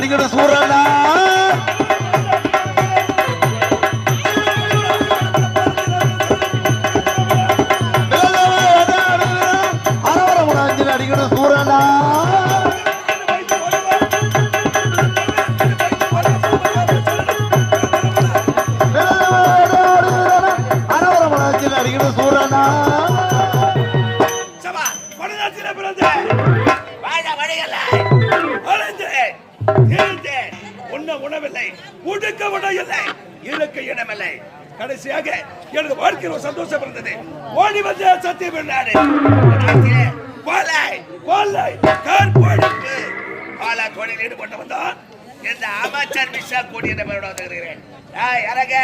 அடிக்கணும் சூரனா அடிக்கணும் சூரனா அடிக்கணும் சூரனா உணவில்லை உடுக்க உடையில்லை இருக்க இடமில்லை கடைசியாக எனது வாழ்க்கையில் சந்தோஷம் இருந்தது ஓடி வந்து சத்தியம் பண்ணாரு கொலை கொலை கற்பழிப்பு பல தொழில் ஈடுபட்டு வந்தான் இந்த அமைச்சர் மிஷா கூடிய நபரோட வந்துகிறேன் இறங்க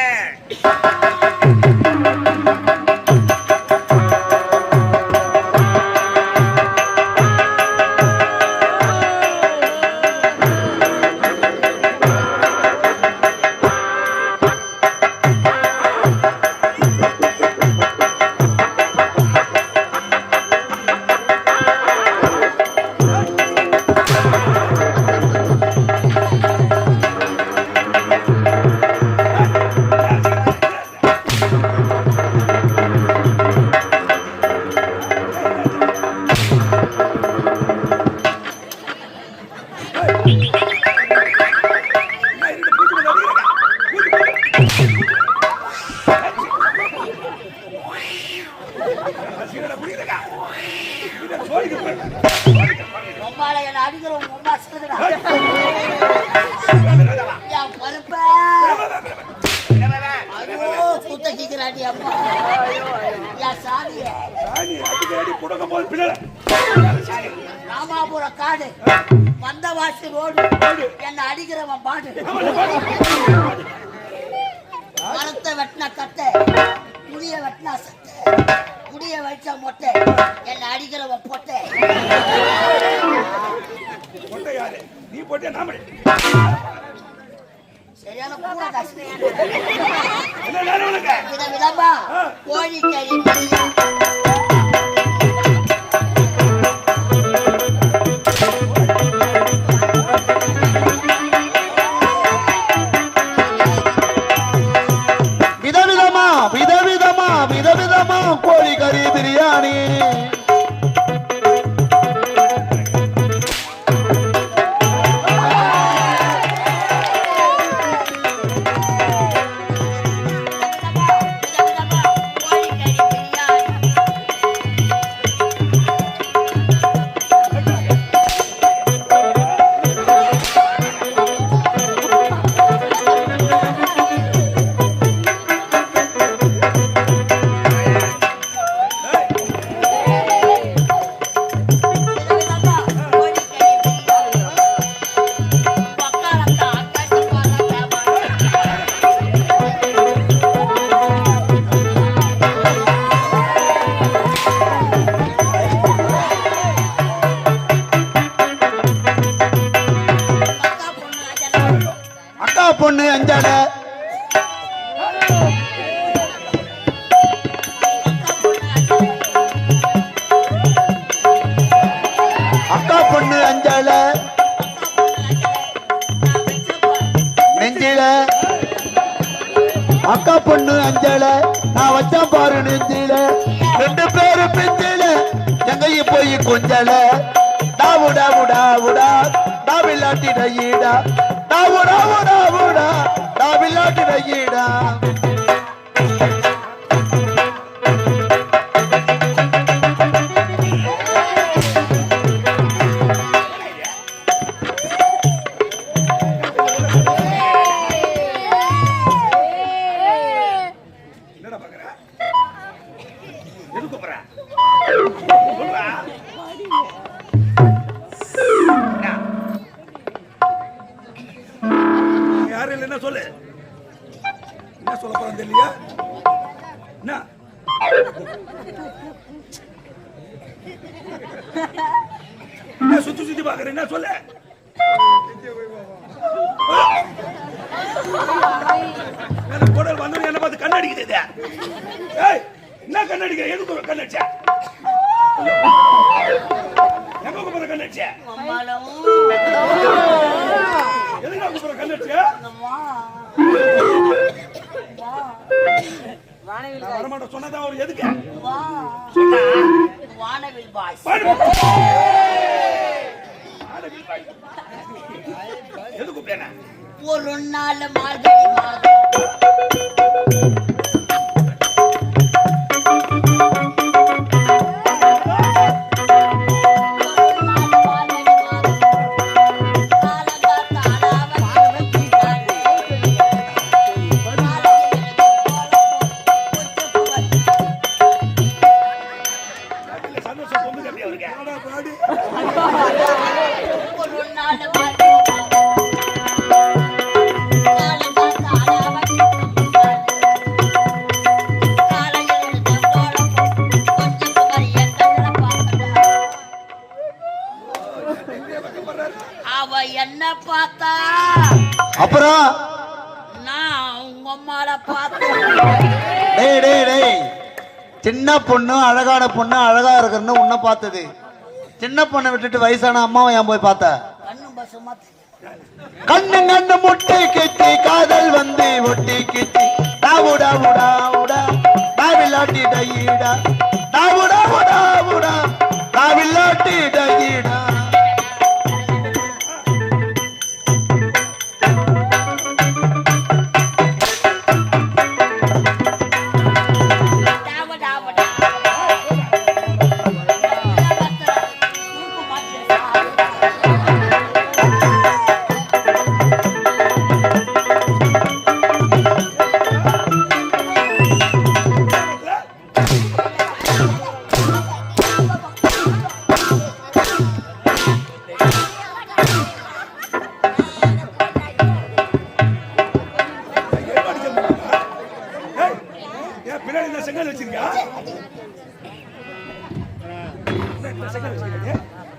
ராமாபுர காடு வந்தவாசி ரோடு என்ன அடிக்கிறவன் பாடு மரத்தை வெட்டின கட்டை புளிய வெட்டினா சட்டை புளிய வச்ச மொட்டை என்ன அடிக்கிறவன் பொட்டை நீ போட்டே நாம சரியான பூரா கஷ்டம் விதவிதமா கோழிக்கறி விதவிதமா கோழிக்கறி பிரியாணி பொண்ணு அஞ்சாட அக்கா பொண்ணு அஞ்சால நெஞ்சில அக்கா பொண்ணு அஞ்சால நான் வச்சா பாரு நெஞ்சில ரெண்டு பேரு பெஞ்சில எங்கையும் போய் கொஞ்சல டாவுடா உடா உடா டாவில்லாட்டி டையீடா டாவுடா உடா உடா டாவில்லாட்டி டையீடா என்ன சொல்லு என்ன சொல்ல போறேன் தெரியலையா என்ன சுத்தி சுத்தி பாக்குறேன் என்ன சொல்லு குடல் வந்து என்ன பார்த்து கண்ணடிக்குது என்ன கண்ணடிக்கிற எதுக்கு கண்ணடிச்சா எங்க பார்த்து கண்ணடிச்சா நான் வரமாட்டேன் சொன்னதான் அவர் எதுக்கு வா வானவில் பாய்ஸ் எது கூப்பிட்டேனா ஒரு நாள் மார்கழி மாதம் சந்தோஷம் பொங்குது அப்படியே அவருக்கு ஒரு நாள் அவ என்ன பார்த்தா அப்புறம் நான் உங்க அம்மால பார்த்தேன். டேய் டேய் டேய் சின்ன பொண்ணு அழகான பொண்ணு அழகா இருக்குன்னு உன்னை பார்த்தது. சின்ன பொண்ணை விட்டுட்டு வயசான அம்மாவை ஏன் போய் பார்த்த? கண்ணும் பசுமா கண்ணு கண்ணு முட்டை கிச்சி காதல் வந்து ஒட்டி கிச்சி டாவுடா உடா உடா டாவில்லாட்டி டையிடா டாவுடா உடா உடா டாவில்லாட்டி டையிடா. பின்னாடி இந்த செங்கல் வச்சிருக்கியா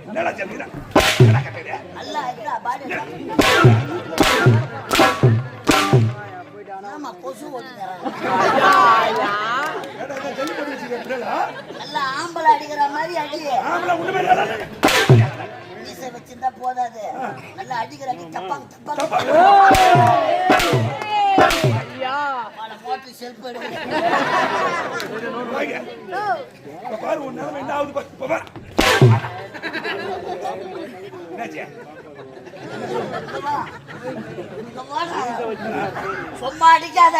என்னடா சொல்றீங்க நல்லா இருக்கா பாரு. ஆமா கொசு நல்லா ஆம்பளை அடிக்கிற மாதிரி அடி. மீசை வச்சிருந்தா போதாது, நல்லா அடிக்கிற அடி தப்பாங்க தப்பாங்க. மோட்டர் செல்ஃப் எடுக்கிறேன் பாரு உன் நிலைமை என்ன ஆகுது பாரு. சும்மா அடிக்காத.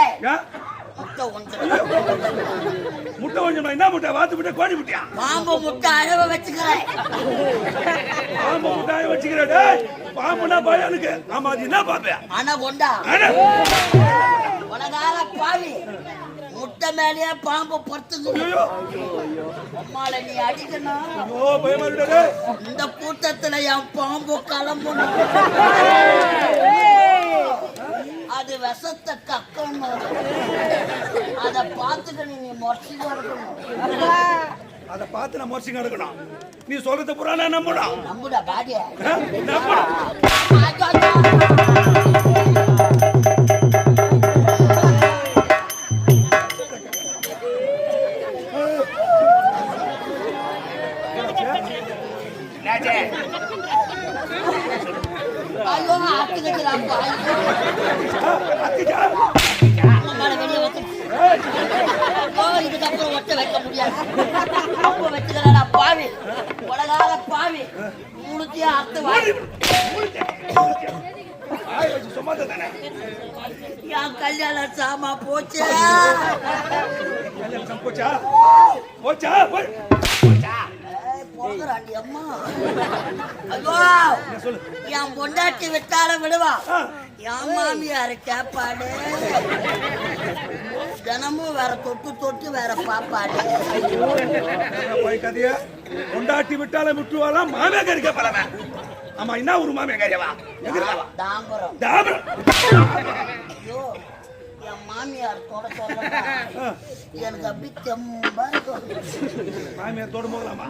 முட்டை ஒன்று என்ன முட்டை? வாத்து முட்டை, கோழி முட்டையா? பாம்பு முட்டை அளவு வச்சுக்கிறேன். பாம்பு முட்டாய வச்சுக்கிறேன். பாம்புனா பயனுக்கு. ஆமா அது என்ன பாப்பேன்? ஆனா கொண்டா உலகால பாவி முட்டை மேலேயே பாம்பு பொறுத்துக்கு. அம்மால நீ அடிக்கணும். இந்த கூட்டத்துல என் பாம்பு கிளம்பணும். அது விஷத்தை கக்கணும். அத பார்த்துக்கணும். நீ மொர்ச்சிங்க இருக்கணும். அத பார்த்து நான் மொர்ச்சிங்க இருக்கணும். நீ சொல்றது புறானா நம்பணும். நம்புடா பாடிய ஐயோ ஆத்துக்கிறான். வெளியே வச்சு இதுக்கப்புறம் ஒட்ட வைக்க முடியாது. அப்ப வச்சுக்கிறா பாவி, உலகால பாவி. மூணுத்தையும் அத்து வாங்கி என் கல்யாணம் சாமா போச்சு. போகிறாண்டி அம்மா. ஐயோ என் பொண்டாட்டி விட்டாலும் விடுவா. என் மாமியாரு கேப்பாடு. தினமும் வேற தொட்டு வேற பாப்பாடு. கதையா பொண்டாட்டி விட்டாலும் விட்டுவாலாம். மாமியார் கேட்பாளா? ஆமா என்ன ஒரு மாமியார் தாம்பரம். ஐயோ என் மாமியார் தொட எனக்கு அப்படி தெம்பா இருக்கும். மாமியார் தொடும் போதலாமா?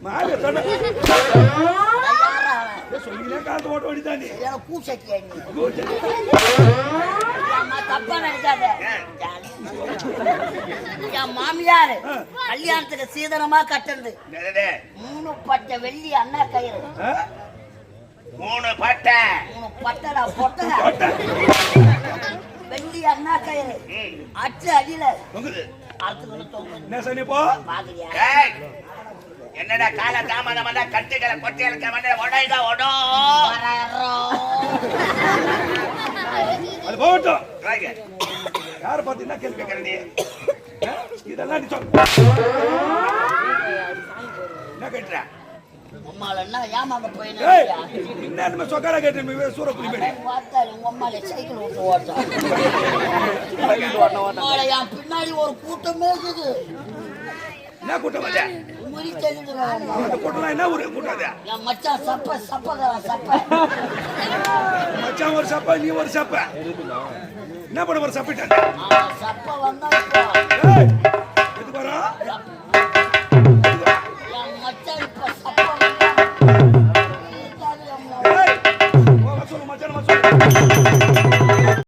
மாமியார் தொட சொல்லிங்களே காலத்து ஓட்ட ஓடித்தாண்டி பூசட்டியா தப்பா நினைக்காத. என் மாமியார் கல்யாணத்துக்கு சீதனமா கட்டுறது 3 பட்டை வெள்ளி அண்ணா கயிறு. 3 பட்டை 3 பட்டடா பொட்டை வெள்ளி அண்ணா கயிறு அச்சு அடியில தொங்குது. அறுத்துக்கணும் தொங்கு என்ன சொன்னி போ? பாக்குறியா? ஏய், என்னடா கால தாமதமா கட்டுகளை கொட்டைகளுக்கு வேண்டிய உடையதா உடம். அது போகட்டும். வாங்க. யாரை பார்த்து என்ன கேள்வி கேட்கற நீ? இதெல்லாம் நீ சொல். என்ன கேட்டுற? உம்மால என்ன ஏமாந்த போய் ஏய், என்ன சொக்கார கேட்டு சூரப்புலி பேடி. உங்க அம்மால சைக்கிள் ஓட்டு ஓட்டம் என் பின்னாடி ஒரு கூட்டமே இருக்குது. என்ன கூட்டம் வந்த? முறி தெரிஞ்சுருவாங்க. அந்த கூட்டம்லாம் என்ன ஒரு கூட்டம் அது? என் மச்சான் சப்பதான் சப்ப மச்சான் ஒரு சப்ப, நீ ஒரு சப்ப. என்ன பண்ண ஒரு சப்பிட்டாங்க? அவன் சப்ப வந்தா இப்போ ஏய், எதுக்கு வரோம்?